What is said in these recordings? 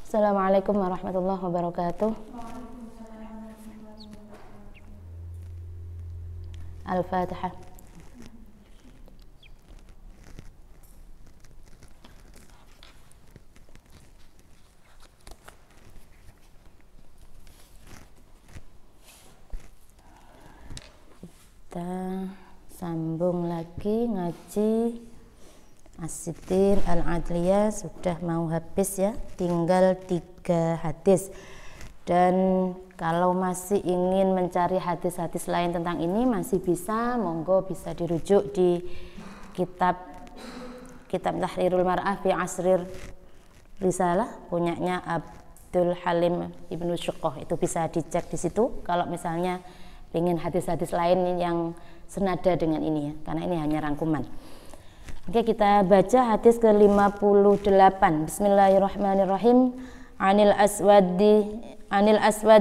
Assalamualaikum warahmatullahi wabarakatuh. Al-Fatihah. Kita sambung lagi ngaji As-Sittin Al-Adliyah, sudah mau habis ya, tinggal 3 hadis. Dan kalau masih ingin mencari hadis-hadis lain tentang ini masih bisa, monggo bisa dirujuk di kitab Tahrirul Mar'ah fi Asrir Risalah punyanya Abdul Halim Ibnu Syuqoh, itu bisa dicek di situ kalau misalnya ingin hadis-hadis lain yang senada dengan ini ya, karena ini hanya rangkuman. Oke, kita baca hadis ke-58. Bismillahirrahmanirrahim. Anil Aswad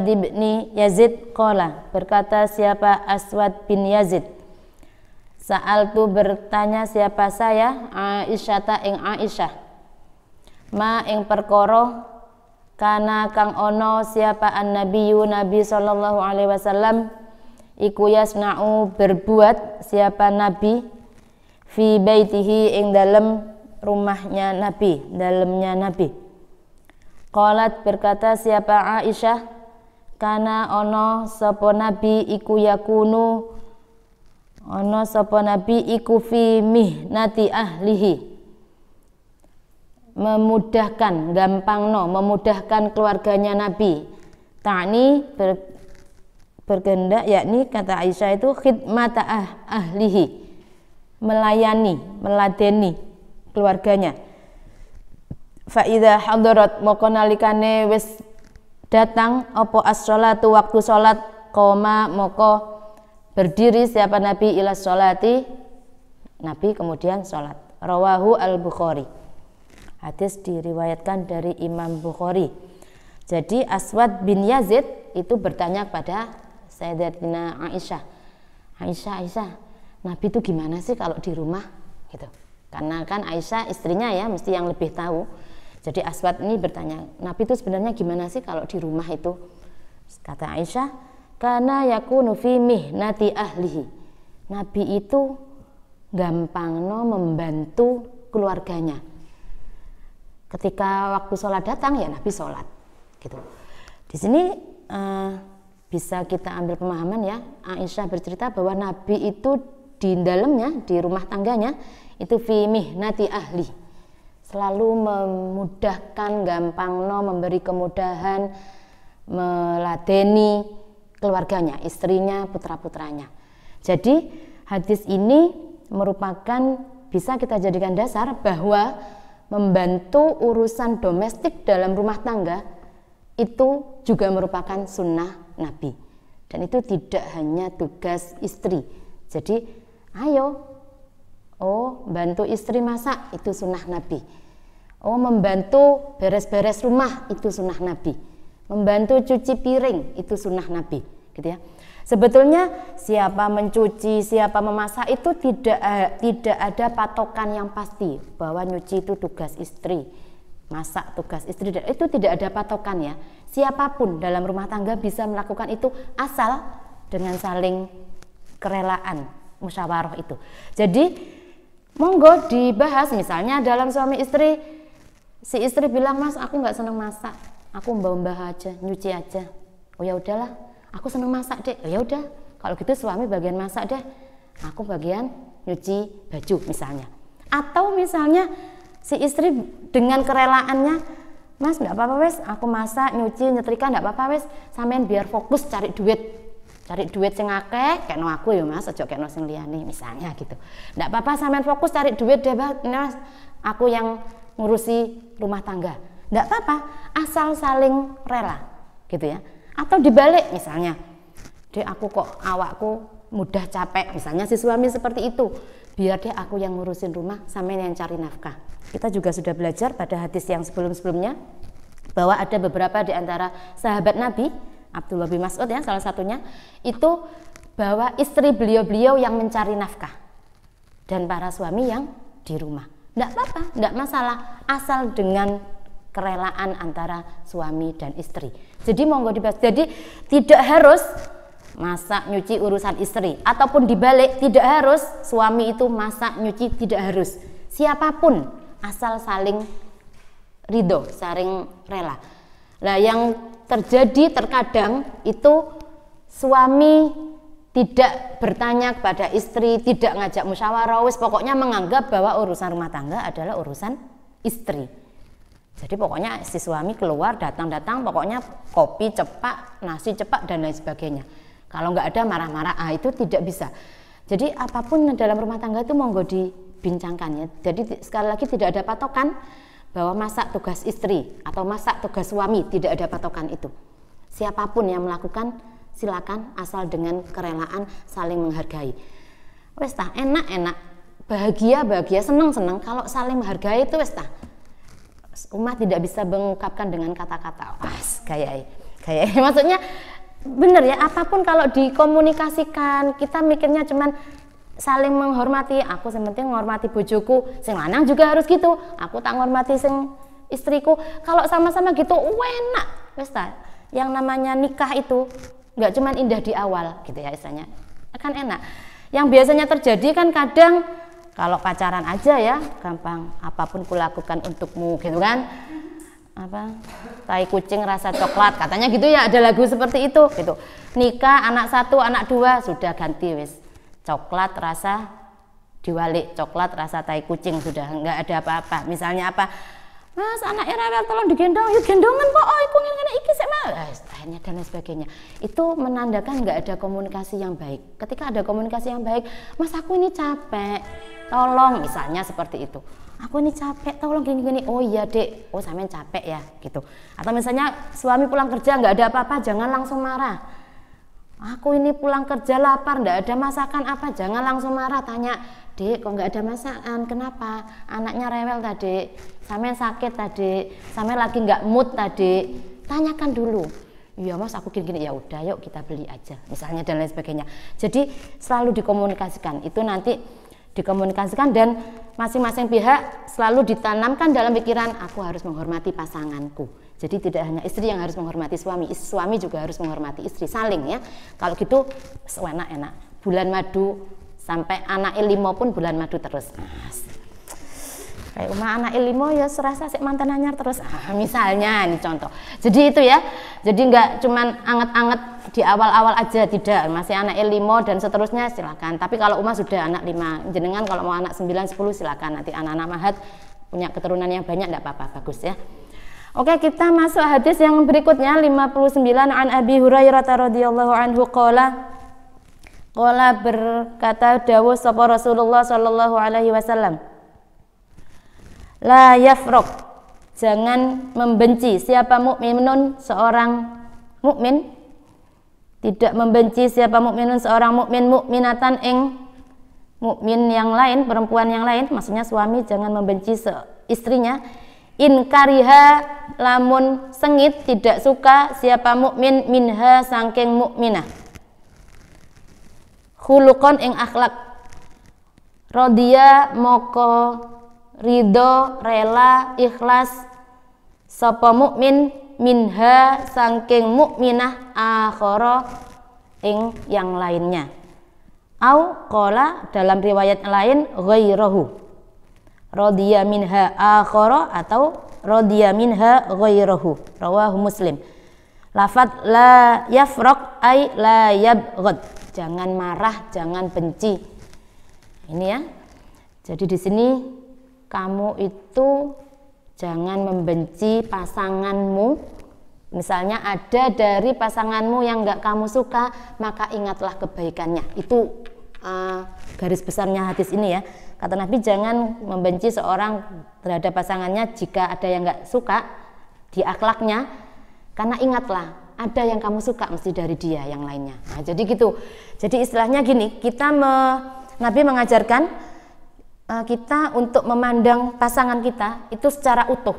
bin Yazid qala, berkata siapa Aswad bin Yazid, sa'altu bertanya siapa saya Aisyata ing Aisyah, ma ing perkara kana kang ono siapa an-nabiyyu nabi sallallahu alaihi wasallam iku yasna'u berbuat siapa nabi fi baitihi ing dalem rumahnya nabi, dalamnya nabi. Qalat berkata siapa Aisyah, kana ono sapa nabi iku yakunu, ono sapa nabi iku fi mihnati ahlihi, memudahkan, gampangno, memudahkan keluarganya nabi. Ta'ni berkehendak, yakni kata Aisyah itu khidmata ahlihi, melayani, meladeni keluarganya. Fa idza hadarat moko nalikane wis datang apa as-sholatu waktu salat, qoma moko berdiri siapa nabi ila sholati, nabi kemudian salat. Rawahu al-Bukhari. Hadis diriwayatkan dari Imam Bukhari. Jadi Aswad bin Yazid itu bertanya kepada Sayyidatina Aisyah, Aisyah, Nabi itu gimana sih kalau di rumah gitu. Karena kan Aisyah istrinya ya, mesti yang lebih tahu. Jadi Aswad ini bertanya, Nabi itu sebenarnya gimana sih kalau di rumah itu? Kata Aisyah, kana yakunu fi mihnati ahlihi. Nabi itu gampangno membantu keluarganya. Ketika waktu sholat datang ya Nabi sholat gitu. Di sini bisa kita ambil pemahaman ya, Aisyah bercerita bahwa Nabi itu di dalamnya, di rumah tangganya itu fi mihnati ahli, selalu memudahkan, gampangno, memberi kemudahan, meladeni keluarganya, istrinya, putra-putranya. Jadi hadis ini merupakan, bisa kita jadikan dasar bahwa membantu urusan domestik dalam rumah tangga itu juga merupakan sunnah Nabi, dan itu tidak hanya tugas istri. Jadi ayo, bantu istri masak, itu sunnah Nabi. Membantu beres-beres rumah, itu sunnah Nabi. Membantu cuci piring, itu sunnah Nabi, gitu ya. Sebetulnya siapa mencuci, siapa memasak itu tidak ada patokan yang pasti bahwa nyuci itu tugas istri, masak tugas istri, itu tidak ada patokan ya. Siapapun dalam rumah tangga bisa melakukan itu asal dengan saling kerelaan, musyawarah itu. Jadi monggo dibahas, misalnya dalam suami istri, si istri bilang, Mas aku nggak senang masak, aku mbah aja, nyuci aja. Oh ya udahlah, aku senang masak deh. Oh ya udah, kalau gitu suami bagian masak deh, aku bagian nyuci baju misalnya. Atau misalnya si istri dengan kerelaannya, Mas nggak apa-apa wes, aku masak, nyuci, nyetrika nggak apa-apa wes, sampean biar fokus cari duit sing akeh, kayak no aku ya Mas, ojo kayak no sing liyane misalnya gitu. Nggak apa-apa, sampean fokus cari duit deh Mas, aku yang ngurusi rumah tangga. Nggak apa-apa, asal saling rela gitu ya. Atau dibalik misalnya, deh aku kok awakku mudah capek, misalnya si suami seperti itu, biar deh aku yang ngurusin rumah, sampean yang cari nafkah. Kita juga sudah belajar pada hadis yang sebelum-sebelumnya bahwa ada beberapa di antara sahabat Nabi, Abdullah bin Mas'ud ya salah satunya, itu bahwa istri beliau yang mencari nafkah dan para suami yang di rumah. Tidak apa-apa, tidak masalah, asal dengan kerelaan antara suami dan istri. Jadi monggo dibahas. Jadi tidak harus masak nyuci urusan istri, ataupun dibalik, tidak harus suami itu masak nyuci, tidak harus. Siapapun asal saling ridho, saling rela. Nah, yang terjadi terkadang itu suami tidak bertanya kepada istri, tidak ngajak musyawarah, pokoknya menganggap bahwa urusan rumah tangga adalah urusan istri. Jadi pokoknya si suami keluar datang-datang, pokoknya kopi cepat, nasi cepat dan lain sebagainya. Kalau nggak ada marah-marah, itu tidak bisa. Jadi apapun dalam rumah tangga itu monggo dibincangkan ya. Jadi sekali lagi tidak ada patokan bahwa masak tugas istri atau masak tugas suami, tidak ada patokan itu. Siapapun yang melakukan silakan, asal dengan kerelaan saling menghargai. Wes tah, enak-enak, bahagia-bahagia, senang-senang kalau saling menghargai itu wes tah. Umat tidak bisa mengungkapkan dengan kata-kata. Kayak maksudnya bener ya, apapun kalau dikomunikasikan, kita mikirnya cuman saling menghormati. Aku sementing menghormati bojoku, sing lanang juga harus gitu. Aku tak menghormati sing istriku. Kalau sama-sama gitu, enak. Wes ta, yang namanya nikah itu nggak cuman indah di awal gitu ya istilahnya. Kan enak. Yang biasanya terjadi kan kadang kalau pacaran aja ya gampang, apapun kulakukan untukmu gitu kan. Apa? Tai kucing rasa coklat katanya gitu ya, ada lagu seperti itu gitu. Nikah anak 1, anak 2 sudah ganti wis. Coklat rasa diwalik, coklat rasa tai kucing, sudah nggak ada apa-apa. Misalnya apa? Mas anaknya rewel tolong digendong, yuk gendongan po, iku ngene iki sik Mas. Akhirnya dan lain sebagainya. Itu menandakan nggak ada komunikasi yang baik. Ketika ada komunikasi yang baik, Mas aku ini capek, tolong, misalnya seperti itu. Aku ini capek, tolong gini-gini. Oh iya dek, oh sampean capek ya gitu. Atau misalnya suami pulang kerja nggak ada apa-apa, jangan langsung marah. Aku ini pulang kerja lapar, nggak ada masakan apa, jangan langsung marah. Tanya, dek kok nggak ada masakan, kenapa? Anaknya rewel tadi, sampean sakit tadi, sampean lagi nggak mood tadi. Tanyakan dulu. Iya mas, aku gini-gini, ya udah yuk kita beli aja, misalnya dan lain sebagainya. Jadi selalu dikomunikasikan, itu nanti dikomunikasikan dan masing-masing pihak selalu ditanamkan dalam pikiran, aku harus menghormati pasanganku. Jadi tidak hanya istri yang harus menghormati suami, suami juga harus menghormati istri, saling ya. Kalau gitu enak-enak. Bulan madu sampai anak 5 pun bulan madu terus. Kayak anak 5 ya serasa sik mantan anyar terus. Misalnya ini contoh. Jadi itu ya. Jadi enggak cuman anget-anget di awal-awal aja, tidak. Masih anak 5 dan seterusnya silakan. Tapi kalau Uma sudah anak 5, jenengan kalau mau anak 9, 10 silakan. Nanti anak-anak mahat punya keturunan yang banyak enggak apa-apa, bagus ya. Oke, kita masuk hadis yang berikutnya 59 an Abi Hurairah radhiyallahu anhu qala berkata dawuh sapa Rasulullah sallallahu alaihi wasallam, la yafraq, jangan membenci siapa mukminun seorang mukmin, tidak membenci siapa mukminun seorang mukmin mukminatan ing mukmin yang lain, perempuan yang lain, maksudnya suami jangan membenci istrinya. In kariha, lamun sengit, tidak suka siapa mukmin minha saking mukminah, khuluqon ing akhlak, radiya moko ridho rela ikhlas sapa mukmin minha saking mukminah akhara ing yang lainnya. Au qala, dalam riwayat lain ghairahu, radiya minha akhara atau radiya minha ghairahu, rawahu Muslim. Lafaz la yafraq ay la yabghad, jangan marah, jangan benci. Ini ya. Jadi di sini kamu itu jangan membenci pasanganmu. Misalnya ada dari pasanganmu yang enggak kamu suka, maka ingatlah kebaikannya. Itu garis besarnya hadis ini ya. Kata Nabi, jangan membenci seorang terhadap pasangannya jika ada yang enggak suka di akhlaknya, karena ingatlah ada yang kamu suka mesti dari dia yang lainnya. Nah, jadi gitu. Jadi istilahnya gini, Nabi mengajarkan kita untuk memandang pasangan kita itu secara utuh.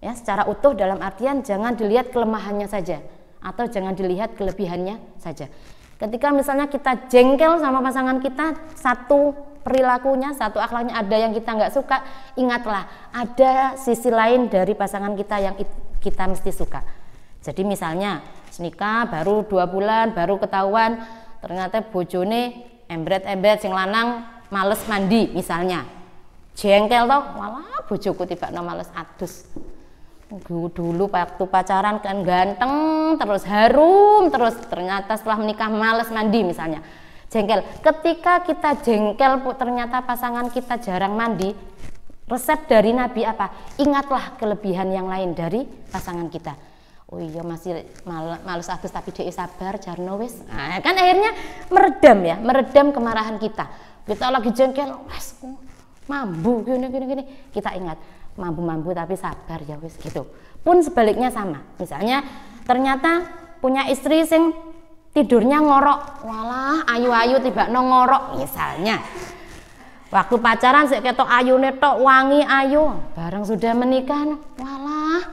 Ya, secara utuh dalam artian jangan dilihat kelemahannya saja atau jangan dilihat kelebihannya saja. Ketika misalnya kita jengkel sama pasangan kita, satu perilakunya, satu akhlaknya ada yang kita nggak suka, ingatlah ada sisi lain dari pasangan kita yang kita mesti suka. Jadi misalnya nikah baru 2 bulan baru ketahuan ternyata bojone embret-embret sing lanang males mandi misalnya, jengkel toh, malah bojoku tiba-tiba males adus. Dulu waktu pacaran kan ganteng terus, harum terus, ternyata setelah menikah males mandi misalnya, jengkel. Ketika kita jengkel ternyata pasangan kita jarang mandi, resep dari Nabi apa? Ingatlah kelebihan yang lain dari pasangan kita. Oh iya masih males adus tapi dia sabar jarno wis. Nah, kan akhirnya meredam kemarahan kita. Kita lagi jengkel, wes mambu gini, kita ingat mambu tapi sabar ya wis gitu. Pun sebaliknya sama. Misalnya ternyata punya istri sing tidurnya ngorok, walah ayu-ayu tiba ngorok misalnya. Waktu pacaran sik ketok ayune tok wangi ayu, bareng sudah menikah walah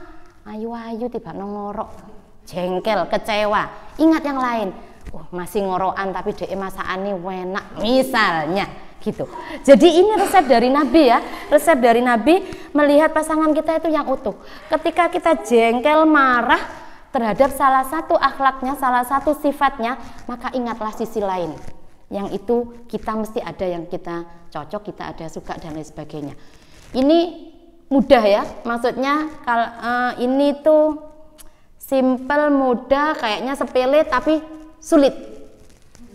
ayu-ayu tiba ngorok, jengkel, kecewa. Ingat yang lain. Masih ngorokan tapi dhek masakane enak misalnya gitu. Jadi ini resep dari Nabi ya, resep dari Nabi melihat pasangan kita itu yang utuh. Ketika kita jengkel, marah terhadap salah satu akhlaknya, salah satu sifatnya, maka ingatlah sisi lain yang itu kita mesti ada yang kita cocok, kita ada suka dan lain sebagainya. Ini mudah ya, maksudnya kalau ini tuh simple, mudah, kayaknya sepele tapi sulit.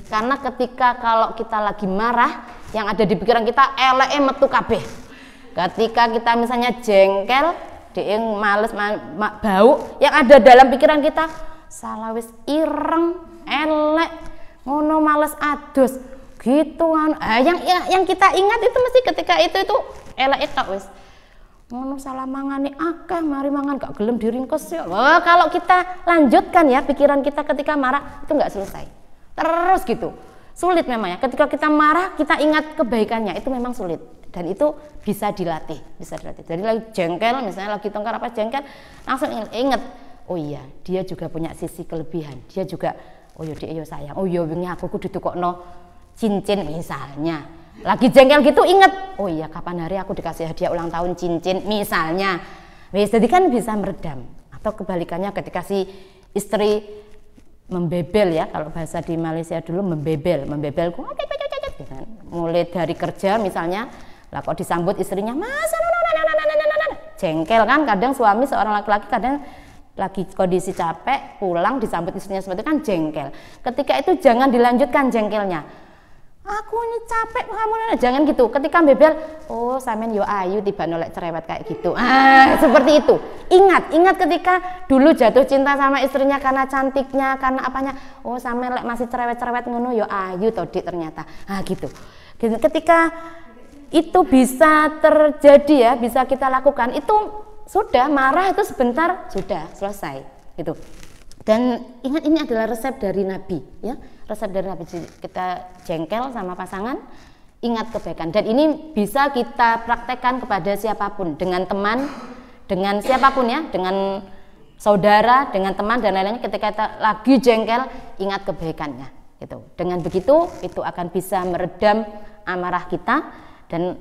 Karena ketika kalau kita lagi marah, yang ada di pikiran kita eleke metu kabeh. Ketika kita misalnya jengkel, dia males bau, yang ada dalam pikiran kita salah wis ireng, elek, ngono males adus, gituan. Yang kita ingat itu mesti ketika itu elek tok wis. Ngono salah mangane akeh, mari mangan gak gelem diringkes ya. Wah, kalau kita lanjutkan ya pikiran kita ketika marah itu nggak selesai. Terus gitu. Sulit memang ya. Ketika kita marah, kita ingat kebaikannya, itu memang sulit. Dan itu bisa dilatih, Jadi lagi jengkel, misalnya lagi tongkar apa jengkel, langsung ingat, oh iya, dia juga punya sisi kelebihan. Dia juga, oh iya dia sayang. Oh iya wingi aku kudu ditukokno cincin misalnya. Lagi jengkel gitu ingat, oh iya kapan hari aku dikasih hadiah ulang tahun cincin misalnya. Wis jadi kan bisa meredam. Atau kebalikannya ketika si istri membebel ya, kalau bahasa di Malaysia dulu membebel mulai dari kerja misalnya, lah kok disambut istrinya mas jengkel kan. Kadang suami seorang laki-laki kadang lagi kondisi capek pulang disambut istrinya seperti itu kan jengkel. Ketika itu jangan dilanjutkan jengkelnya, aku ini capek kamu, jangan gitu. Ketika bebel, oh samen yo ayu tiba nolek cerewet kayak gitu. Seperti itu. Ingat ketika dulu jatuh cinta sama istrinya karena cantiknya, karena apanya. Oh samen lek masih cerewet-cerewet ngono yo ayu to Dik ternyata. Gitu. Ketika itu bisa terjadi ya, bisa kita lakukan, itu sudah marah itu sebentar sudah selesai gitu. Dan ingat ini adalah resep dari Nabi ya. Resep dari Nabi, kita jengkel sama pasangan, ingat kebaikan. Dan ini bisa kita praktekkan kepada siapapun, dengan teman, dengan siapapun ya, dengan saudara, dengan teman dan lain-lainnya. Ketika kita lagi jengkel, ingat kebaikannya gitu. Dengan begitu itu akan bisa meredam amarah kita dan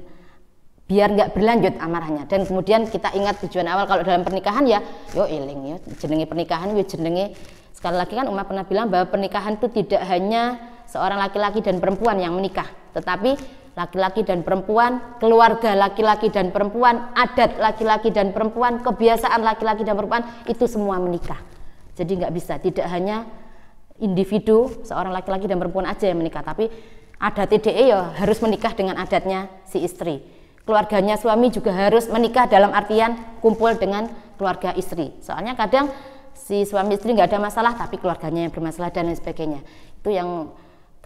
biar nggak berlanjut amarahnya. Dan kemudian kita ingat tujuan awal kalau dalam pernikahan ya, yo eling ya, jenenge pernikahan yo jenenge. Sekali lagi kan Umar pernah bilang bahwa pernikahan itu tidak hanya seorang laki-laki dan perempuan yang menikah, tetapi laki-laki dan perempuan, keluarga laki-laki dan perempuan, adat laki-laki dan perempuan, kebiasaan laki-laki dan perempuan, itu semua menikah. Jadi nggak bisa, tidak hanya individu seorang laki-laki dan perempuan aja yang menikah, tapi adat TDE ya harus menikah dengan adatnya si istri. Keluarganya suami juga harus menikah dalam artian kumpul dengan keluarga istri. Soalnya kadang si suami istri nggak ada masalah tapi keluarganya yang bermasalah dan lain sebagainya. Itu yang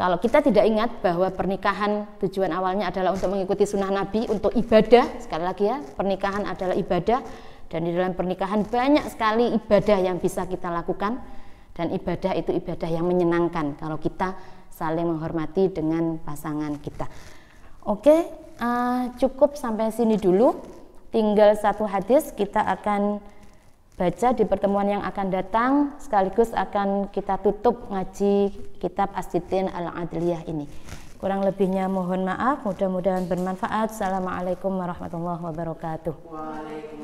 kalau kita tidak ingat bahwa pernikahan tujuan awalnya adalah untuk mengikuti sunnah Nabi, untuk ibadah. Sekali lagi ya, pernikahan adalah ibadah, dan di dalam pernikahan banyak sekali ibadah yang bisa kita lakukan, dan ibadah itu ibadah yang menyenangkan kalau kita saling menghormati dengan pasangan kita. Oke, cukup sampai sini dulu. Tinggal satu hadis kita akan baca di pertemuan yang akan datang, sekaligus akan kita tutup ngaji kitab As-Sittin Al-Adliyah ini. Kurang lebihnya mohon maaf, mudah-mudahan bermanfaat. Assalamualaikum warahmatullahi wabarakatuh. Waalaikumsalam.